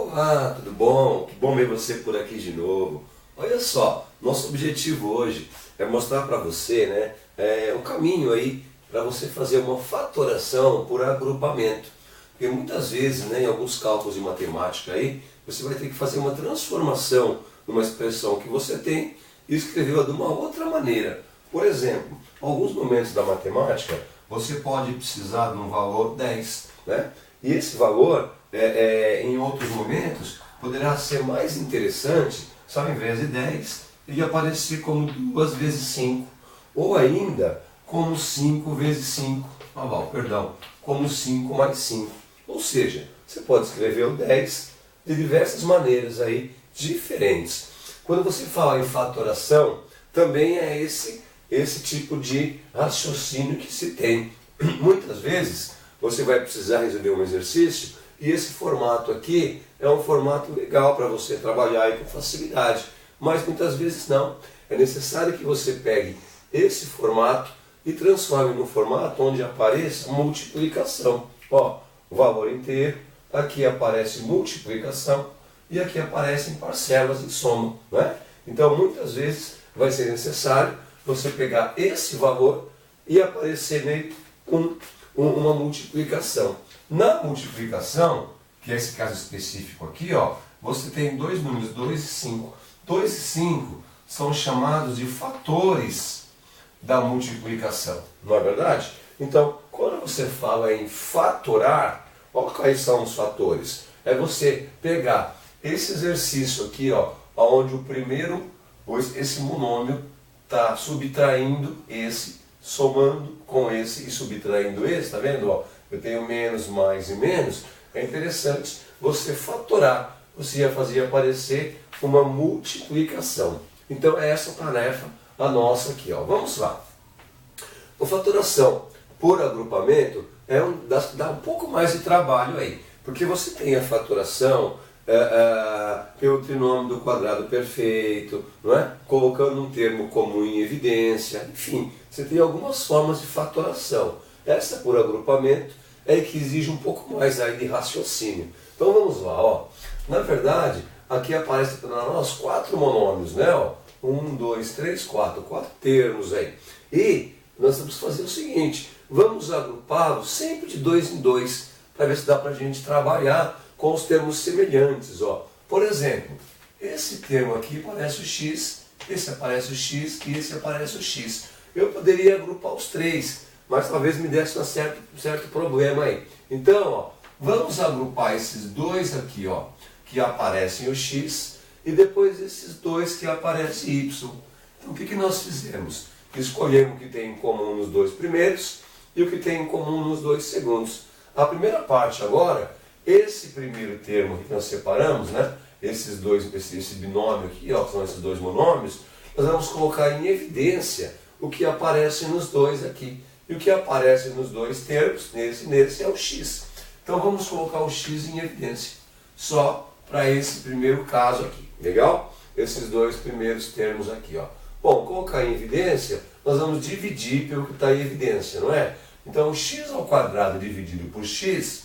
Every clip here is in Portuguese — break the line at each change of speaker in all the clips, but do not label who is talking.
Olá, tudo bom? Que bom ver você por aqui de novo. Olha só, nosso objetivo hoje é mostrar para você, um caminho aí para você fazer uma fatoração por agrupamento. Porque muitas vezes, em alguns cálculos de matemática aí, você vai ter que fazer uma transformação numa expressão que você tem e escrevê-la de uma outra maneira. Por exemplo, alguns momentos da matemática, você pode precisar de um valor 10, né? E esse valor, em outros momentos, poderá ser mais interessante, se ao invés de 10, ele aparecer como 2 vezes 5, ou ainda como 5 vezes 5, como 5 mais 5. Ou seja, você pode escrever o 10 de diversas maneiras aí, diferentes. Quando você fala em fatoração, também é esse tipo de raciocínio que se tem. Muitas vezes você vai precisar resolver um exercício e esse formato aqui é um formato legal para você trabalhar aí com facilidade, mas muitas vezes não. É necessário que você pegue esse formato e transforme no formato onde apareça multiplicação. Ó, valor inteiro, aqui aparece multiplicação e aqui aparecem parcelas de soma, né? Então muitas vezes vai ser necessário você pegar esse valor e aparecer nele com uma multiplicação. Na multiplicação, que é esse caso específico aqui, ó, você tem dois números, 2 e 5. 2 e 5 são chamados de fatores da multiplicação, não é verdade? Então, quando você fala em fatorar, olha quais são os fatores. É você pegar esse exercício aqui, ó, onde o primeiro, esse monômio está subtraindo esse, somando com esse e subtraindo esse, tá vendo? Ó, eu tenho menos, mais e menos. É interessante você fatorar, você ia fazer aparecer uma multiplicação. Então é essa tarefa a nossa aqui, ó. Vamos lá. A fatoração por agrupamento dá um pouco mais de trabalho aí, porque você tem a fatoração pelo trinômio do quadrado perfeito, não é? Colocando um termo comum em evidência, enfim, você tem algumas formas de fatoração. Essa por agrupamento é que exige um pouco mais aí de raciocínio. Então vamos lá, ó. Na verdade, aqui aparece para nós 4 monômios, né? 1, 2, 3, 4 termos aí. E nós temos que fazer o seguinte, vamos agrupá-los sempre de 2 em 2, para ver se dá para a gente trabalhar com os termos semelhantes, ó. Por exemplo, esse termo aqui parece o x, esse aparece o x e esse aparece o x. Eu poderia agrupar os 3, mas talvez me desse um certo problema aí. Então, ó, vamos agrupar esses dois aqui, ó, que aparecem o x, e depois esses dois que aparecem y. Então, o que nós fizemos? Escolhemos o que tem em comum nos dois primeiros e o que tem em comum nos dois segundos. A primeira parte agora, esse primeiro termo que nós separamos, né? Esse binômio aqui, ó, que são esses dois monômios, nós vamos colocar em evidência o que aparece nos dois aqui. E o que aparece nos dois termos, nesse e nesse, é o x. Então vamos colocar o x em evidência, só para esse primeiro caso aqui. Legal? Esses dois primeiros termos aqui, ó. Bom, colocar em evidência, nós vamos dividir pelo que está em evidência, não é? Então, x ao quadrado dividido por x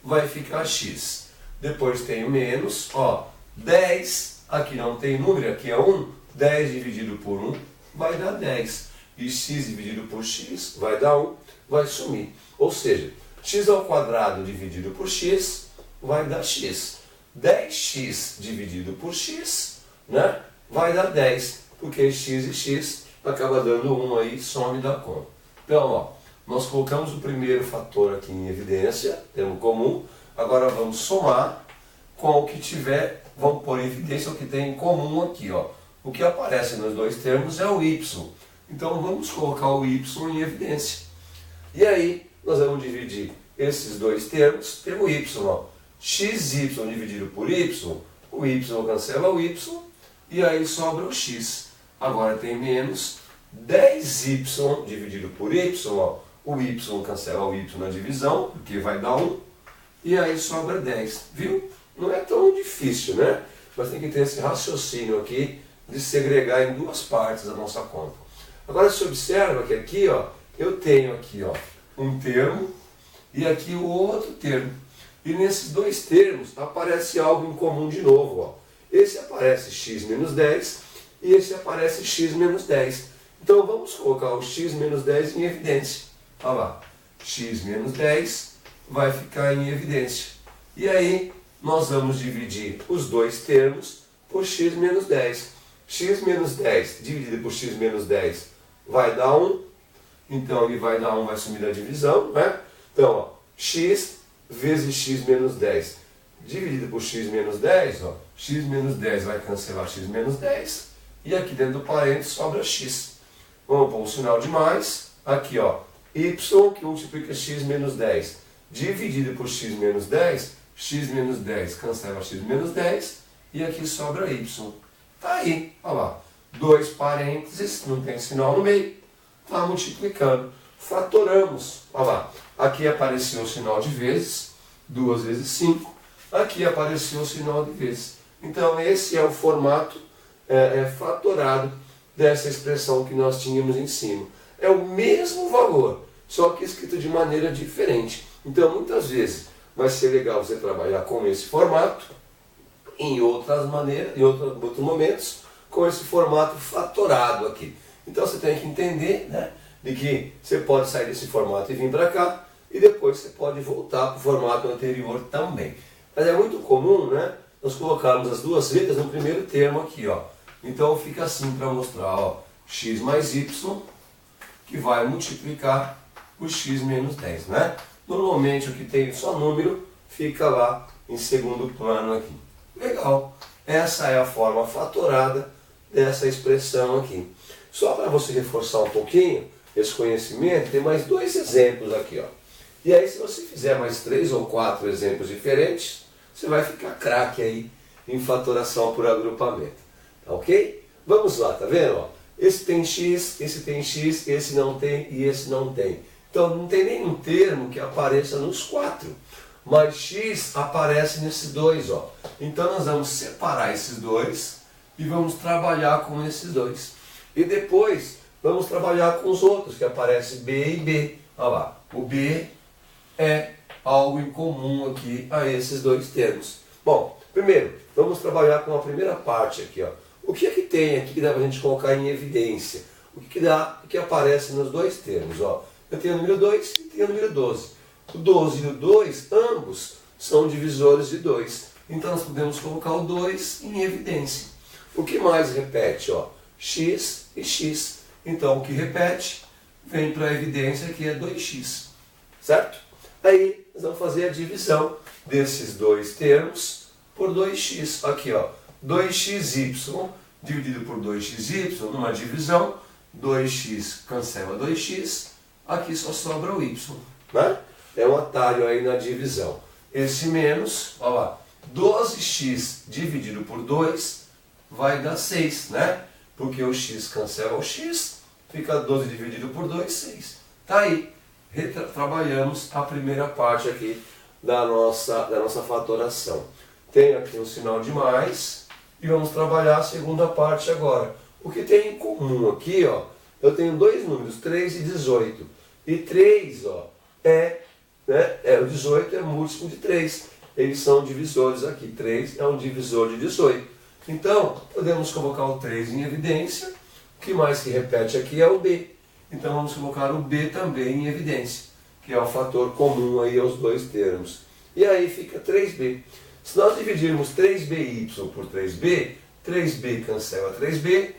vai ficar x. Depois tem o menos, ó, 10, aqui não tem número, aqui é 1, 10 dividido por 1 vai dar 10. E x dividido por x vai dar 1, vai sumir. Ou seja, x ao quadrado dividido por x vai dar x. 10x dividido por x, né, vai dar 10, porque x e x acaba dando 1 aí, some da conta. Então, ó, nós colocamos o primeiro fator aqui em evidência, termo comum. Agora vamos somar com o que tiver, vamos pôr em evidência o que tem em comum aqui, ó. O que aparece nos dois termos é o y. Então vamos colocar o y em evidência. E aí nós vamos dividir esses dois termos pelo y, ó. xy dividido por y, o y cancela o y, e aí sobra o x. Agora tem menos 10y dividido por y, ó. O y cancela o y na divisão, porque vai dar 1, e aí sobra 10, viu? Não é tão difícil, né? Mas tem que ter esse raciocínio aqui de segregar em duas partes a nossa conta. Agora você observa que aqui, ó, eu tenho aqui, ó, um termo e aqui o outro termo. E nesses dois termos aparece algo em comum de novo. Ó. Esse aparece x menos 10 e esse aparece x menos 10. Então vamos colocar o x menos 10 em evidência. Olha lá, x menos 10 vai ficar em evidência. E aí nós vamos dividir os dois termos por x menos 10. X menos 10 dividido por x menos 10 vai dar 1. Então ele vai dar 1, vai sumir da divisão. Né? Então, ó, x vezes x menos 10 dividido por x menos 10, ó, x menos 10 vai cancelar x menos 10, e aqui dentro do parênteses sobra x. Vamos pôr um sinal de mais, aqui ó, y que multiplica x menos 10, dividido por x menos 10 cancela x menos 10, e aqui sobra y. Tá aí, olha lá, dois parênteses, não tem sinal no meio, está multiplicando. Fatoramos, olha lá, aqui apareceu o sinal de vezes, 2 vezes 5, aqui apareceu o sinal de vezes. Então esse é o formato fatorado dessa expressão que nós tínhamos em cima. É o mesmo valor, só que escrito de maneira diferente. Então muitas vezes vai ser legal você trabalhar com esse formato, em outras maneiras, em outros momentos, com esse formato fatorado aqui. Então você tem que entender, né, de que você pode sair desse formato e vir para cá, e depois você pode voltar para o formato anterior também. Mas é muito comum, né, nós colocarmos as duas letras no primeiro termo aqui, ó. Então fica assim para mostrar, ó, x mais y, que vai multiplicar o x menos 10, né? Normalmente o que tem só número fica lá em segundo plano aqui. Legal, essa é a forma fatorada dessa expressão aqui. Só para você reforçar um pouquinho esse conhecimento, tem mais dois exemplos aqui, ó. E aí se você fizer mais 3 ou 4 exemplos diferentes, você vai ficar craque aí em fatoração por agrupamento. Tá ok? Vamos lá, tá vendo? Ó, esse tem x, esse não tem e esse não tem. Então não tem nenhum termo que apareça nos 4. Mas x aparece nesses dois, ó. Então nós vamos separar esses dois e vamos trabalhar com esses dois. E depois vamos trabalhar com os outros, que aparece B e B. Olha lá, o B é algo em comum aqui a esses dois termos. Bom, primeiro, vamos trabalhar com a primeira parte aqui, ó. O que é que tem aqui que dá para a gente colocar em evidência? O que aparece nos dois termos, ó. Eu tenho o número 2 e tenho o número 12. O 12 e o 2, ambos são divisores de 2. Então nós podemos colocar o 2 em evidência. O que mais repete, ó? X e x. Então o que repete vem para a evidência que é 2x. Certo? Aí nós vamos fazer a divisão desses dois termos por 2x. Aqui, ó, 2xy dividido por 2xy, numa divisão, 2x cancela 2x, aqui só sobra o y. Né? É um atalho aí na divisão. Esse menos, olha lá, 12x dividido por 2 vai dar 6, né? Porque o x cancela o x, fica 12 dividido por 2, 6. Tá aí. Trabalhamos a primeira parte aqui da nossa fatoração. Tem aqui um sinal de mais e vamos trabalhar a segunda parte agora. O que tem em comum aqui, ó, eu tenho dois números, 3 e 18. E 3, ó, o 18 é múltiplo de 3. Eles são divisores aqui. 3 é um divisor de 18. Então, podemos colocar o 3 em evidência. O que mais que repete aqui é o B. Então vamos colocar o B também em evidência, que é o fator comum aí aos dois termos. E aí fica 3B. Se nós dividirmos 3BY por 3B, 3B cancela 3B,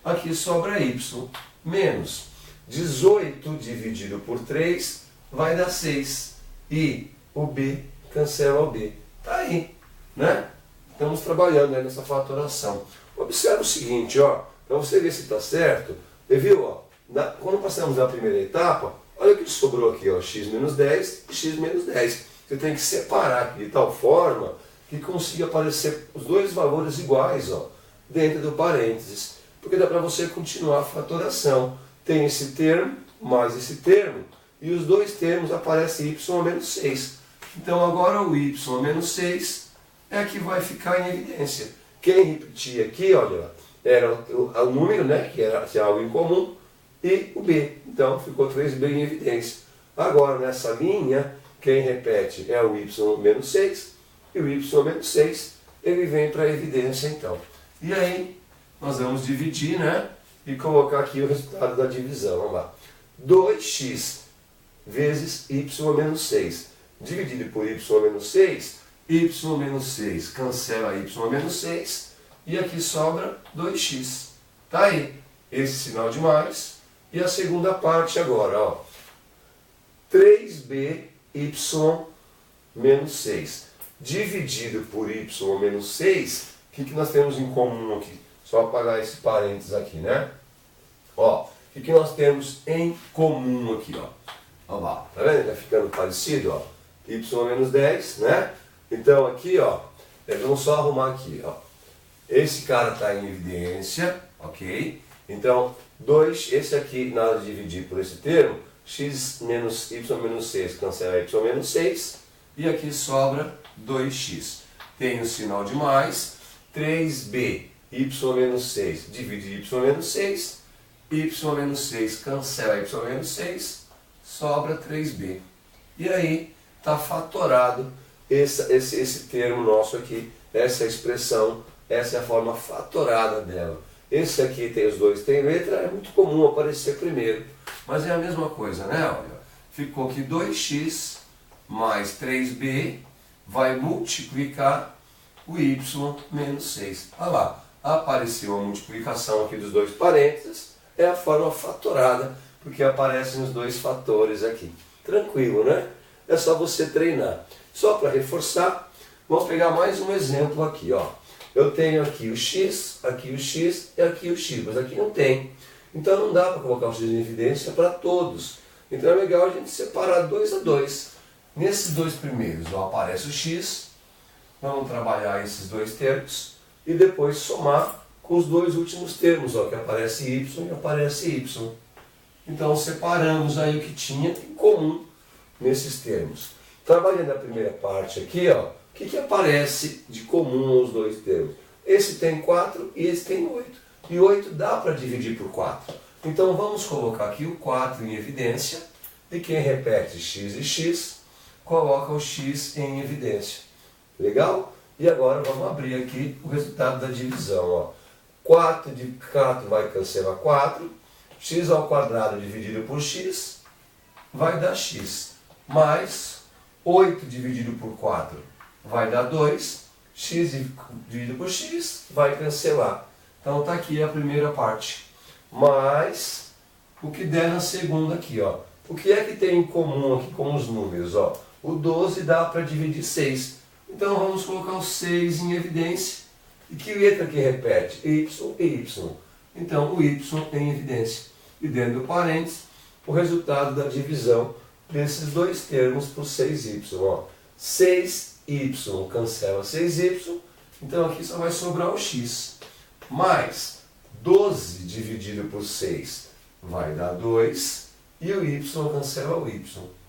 aqui sobra Y, menos 18 dividido por 3 vai dar 6. E o B cancela o B. Tá aí, né? Estamos trabalhando aí nessa fatoração. Observe o seguinte, ó, para você ver se está certo, você viu, ó? Quando passamos da primeira etapa, olha o que sobrou aqui, ó, x menos 10 e x menos 10. Você tem que separar aqui de tal forma que consiga aparecer os dois valores iguais, ó, dentro do parênteses. Porque dá para você continuar a fatoração. Tem esse termo, mais esse termo, e os dois termos aparecem y menos 6. Então agora o y menos 6 é que vai ficar em evidência. Quem repetia aqui, olha, era o número, né, que era algo em comum, e o B. Então ficou 3B em evidência. Agora nessa linha, Quem repete é o y menos 6, e o y menos 6, ele vem para a evidência então. E aí, nós vamos dividir, né? E colocar aqui o resultado da divisão. Vamos lá. 2x vezes y menos 6. Dividido por y menos 6, y menos 6 cancela y menos 6, e aqui sobra 2x. Tá aí, esse sinal de mais. E a segunda parte agora, ó. 3b y menos 6. Dividido por y menos 6, o que nós temos em comum aqui? Só apagar esse parênteses aqui, né? Ó, o que nós temos em comum aqui, ó? Ó lá, tá vendo? Tá ficando parecido, ó. Y menos 10, né? Então aqui, ó, vamos só arrumar aqui, ó. Esse cara está em evidência, ok? Então, esse aqui, na hora de dividir por esse termo, x menos y menos 6 cancela y menos 6, e aqui sobra 2x. Tem o sinal de mais, 3b y menos 6 divide y menos 6, y menos 6 cancela y menos 6, sobra 3b. E aí está fatorado esse termo nosso aqui, essa expressão, essa é a forma fatorada dela. Esse aqui tem os dois, tem letra, é muito comum aparecer primeiro, mas é a mesma coisa, né? Olha, ficou aqui 2x mais 3b vai multiplicar o y menos 6. Olha lá, apareceu a multiplicação aqui dos dois parênteses, é a forma fatorada, porque aparecem os dois fatores aqui. Tranquilo, né? É só você treinar. Só para reforçar, vamos pegar mais um exemplo aqui, ó. Eu tenho aqui o x e aqui o x, mas aqui não tem. Então não dá para colocar o x em evidência para todos. Então é legal a gente separar 2 a 2. Nesses dois primeiros, ó, aparece o x, vamos trabalhar esses dois termos e depois somar com os dois últimos termos, ó, que aparece y e aparece y. Então separamos aí o que tinha em comum nesses termos. Trabalhando a primeira parte aqui, ó, o que aparece de comum aos dois termos? Esse tem 4 e esse tem 8. E 8 dá para dividir por 4. Então vamos colocar aqui o 4 em evidência. E quem repete x e x, coloca o x em evidência. Legal? E agora vamos abrir aqui o resultado da divisão. Ó. 4 de 4 vai cancelar 4. X ao quadrado dividido por x vai dar x. Mais 8 dividido por 4 vai dar 2. X dividido por x vai cancelar. Então está aqui a primeira parte. Mais o que der na segunda aqui. Ó. O que é que tem em comum aqui com os números? Ó? O 12 dá para dividir 6. Então vamos colocar o 6 em evidência. E que letra que repete? Y e Y. Então o Y em evidência. E dentro do parênteses, o resultado da divisão desses dois termos por 6y. Ó. 6y cancela 6y, então aqui só vai sobrar o x. Mais 12 dividido por 6 vai dar 2, e o y cancela o y.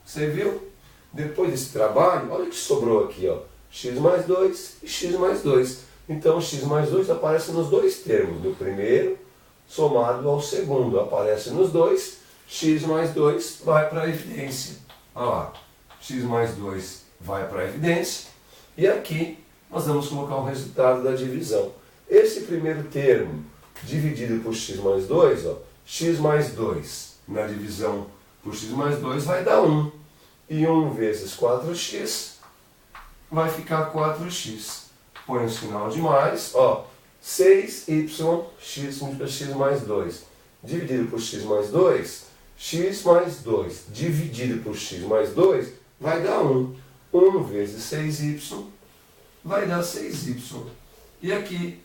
Você viu? Depois desse trabalho, olha o que sobrou aqui, ó. X mais 2 e x mais 2. Então x mais 2 aparece nos dois termos, do primeiro somado ao segundo. Aparece nos dois, x mais 2 vai para a evidência. Olha lá, x mais 2 vai para a evidência. E aqui nós vamos colocar o resultado da divisão. Esse primeiro termo dividido por x mais 2, ó, x mais 2 na divisão por x mais 2 vai dar 1. E 1 vezes 4x vai ficar 4x. Põe o sinal de mais, ó, 6y, x multiplica x mais 2, dividido por x mais 2, x mais 2, dividido por x mais 2, vai dar 1. 1 vezes 6y vai dar 6y. E aqui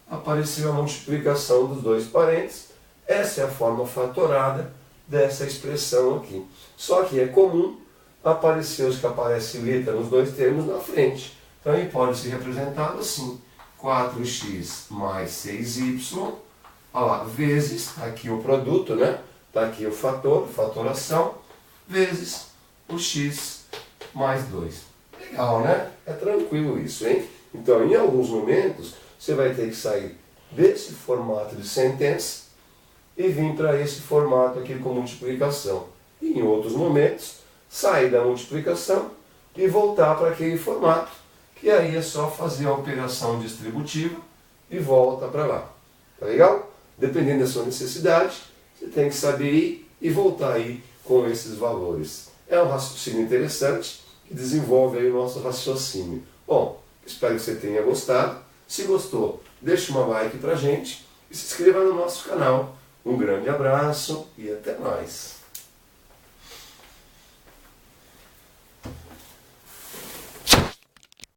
apareceu a multiplicação dos dois parênteses. Essa é a forma fatorada dessa expressão aqui. Só que é comum aparecer os que aparecem letra nos dois termos na frente. Então ele pode ser representado assim. 4x mais 6y, olha lá, vezes, está aqui o produto, né? Está aqui o fator, fatoração, vezes o x mais 2. Legal, né? É tranquilo isso, hein? Então, em alguns momentos, você vai ter que sair desse formato de sentença e vir para esse formato aqui com multiplicação. E em outros momentos, sair da multiplicação e voltar para aquele formato, que aí é só fazer a operação distributiva e volta para lá. Tá legal? Dependendo da sua necessidade, você tem que saber ir e voltar aí com esses valores. É um raciocínio interessante que desenvolve aí o nosso raciocínio. Bom, espero que você tenha gostado. Se gostou, deixe uma like pra gente e se inscreva no nosso canal. Um grande abraço e até mais.